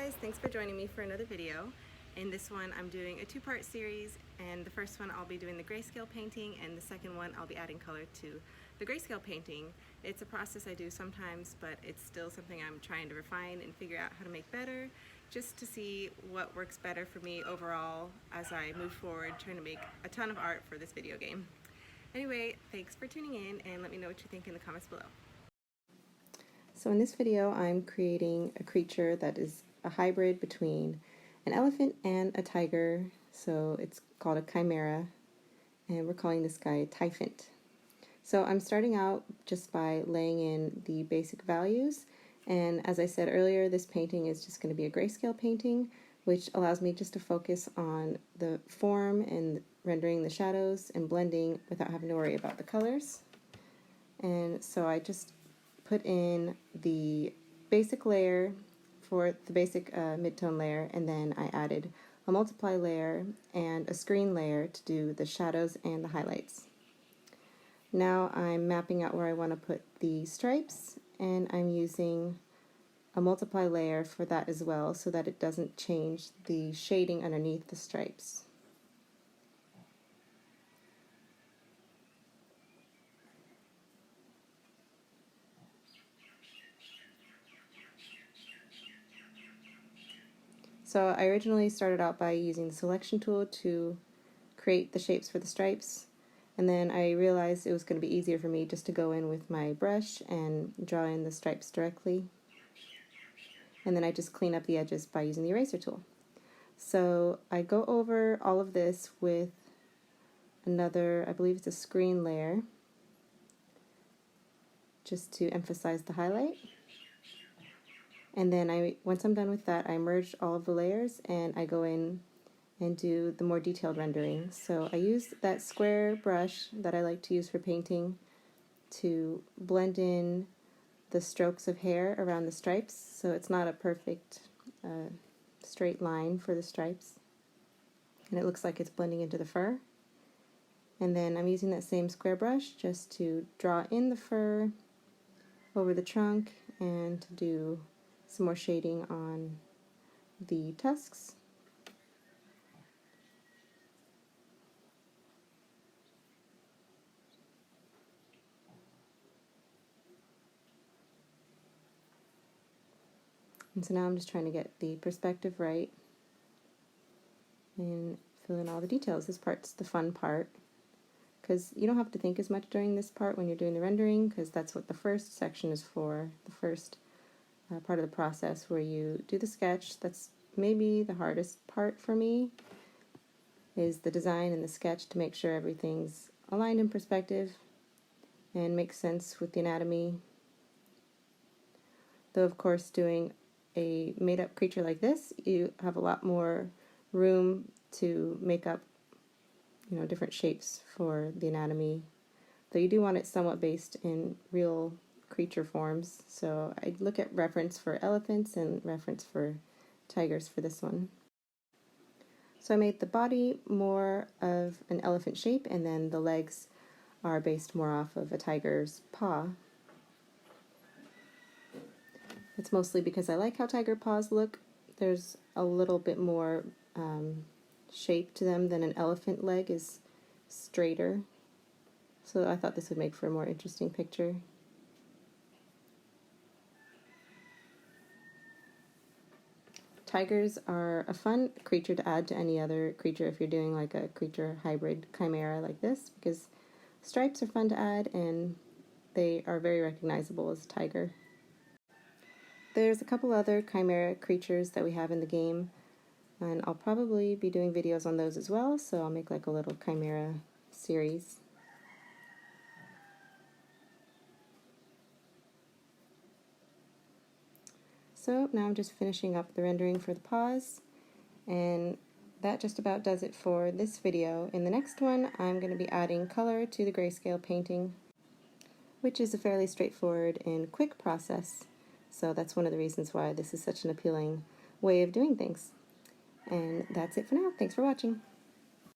guys, thanks for joining me for another video. In this one I'm doing a two-part series, and the first one I'll be doing the grayscale painting, and the second one I'll be adding color to the grayscale painting. It's a process I do sometimes, but it's still something I'm trying to refine and figure out how to make better, just to see what works better for me overall as I move forward trying to make a ton of art for this video game. Anyway, thanks for tuning in, and let me know what you think in the comments below. So in this video I'm creating a creature that is a hybrid between an elephant and a tiger, so it's called a Chimera, and we're calling this guy Tiphant. So I'm starting out just by laying in the basic values, and as I said earlier, this painting is just going to be a grayscale painting, which allows me just to focus on the form and rendering the shadows and blending without having to worry about the colors. And so I just put in the basic layer for the basic midtone layer, and then I added a multiply layer and a screen layer to do the shadows and the highlights. Now I'm mapping out where I want to put the stripes, and I'm using a multiply layer for that as well so that it doesn't change the shading underneath the stripes. So I originally started out by using the selection tool to create the shapes for the stripes, and then I realized it was going to be easier for me just to go in with my brush and draw in the stripes directly, and then I just clean up the edges by using the eraser tool. So I go over all of this with another, I believe it's a screen layer, just to emphasize the highlight. And then once I'm done with that, I merge all of the layers and I go in and do the more detailed rendering. So I use that square brush that I like to use for painting to blend in the strokes of hair around the stripes, so it's not a perfect straight line for the stripes, and it looks like it's blending into the fur. And then I'm using that same square brush just to draw in the fur over the trunk and to do some more shading on the tusks. And so now I'm just trying to get the perspective right and fill in all the details. This part's the fun part, because you don't have to think as much during this part when you're doing the rendering, because that's what the first section is for, the first part of the process where you do the sketch. That's maybe the hardest part for me, is the design and the sketch to make sure everything's aligned in perspective and makes sense with the anatomy. Though of course doing a made-up creature like this, you have a lot more room to make up, you know, different shapes for the anatomy. Though you do want it somewhat based in real creature forms, so I look at reference for elephants and reference for tigers for this one. So I made the body more of an elephant shape, and then the legs are based more off of a tiger's paw. It's mostly because I like how tiger paws look. There's a little bit more shape to them than an elephant leg is straighter. So I thought this would make for a more interesting picture. Tigers are a fun creature to add to any other creature if you're doing like a creature hybrid chimera like this, because stripes are fun to add and they are very recognizable as a tiger. There's a couple other chimera creatures that we have in the game, and I'll probably be doing videos on those as well, so I'll make like a little chimera series. So now I'm just finishing up the rendering for the paws, and that just about does it for this video. In the next one, I'm going to be adding color to the grayscale painting, which is a fairly straightforward and quick process. So that's one of the reasons why this is such an appealing way of doing things. And that's it for now. Thanks for watching.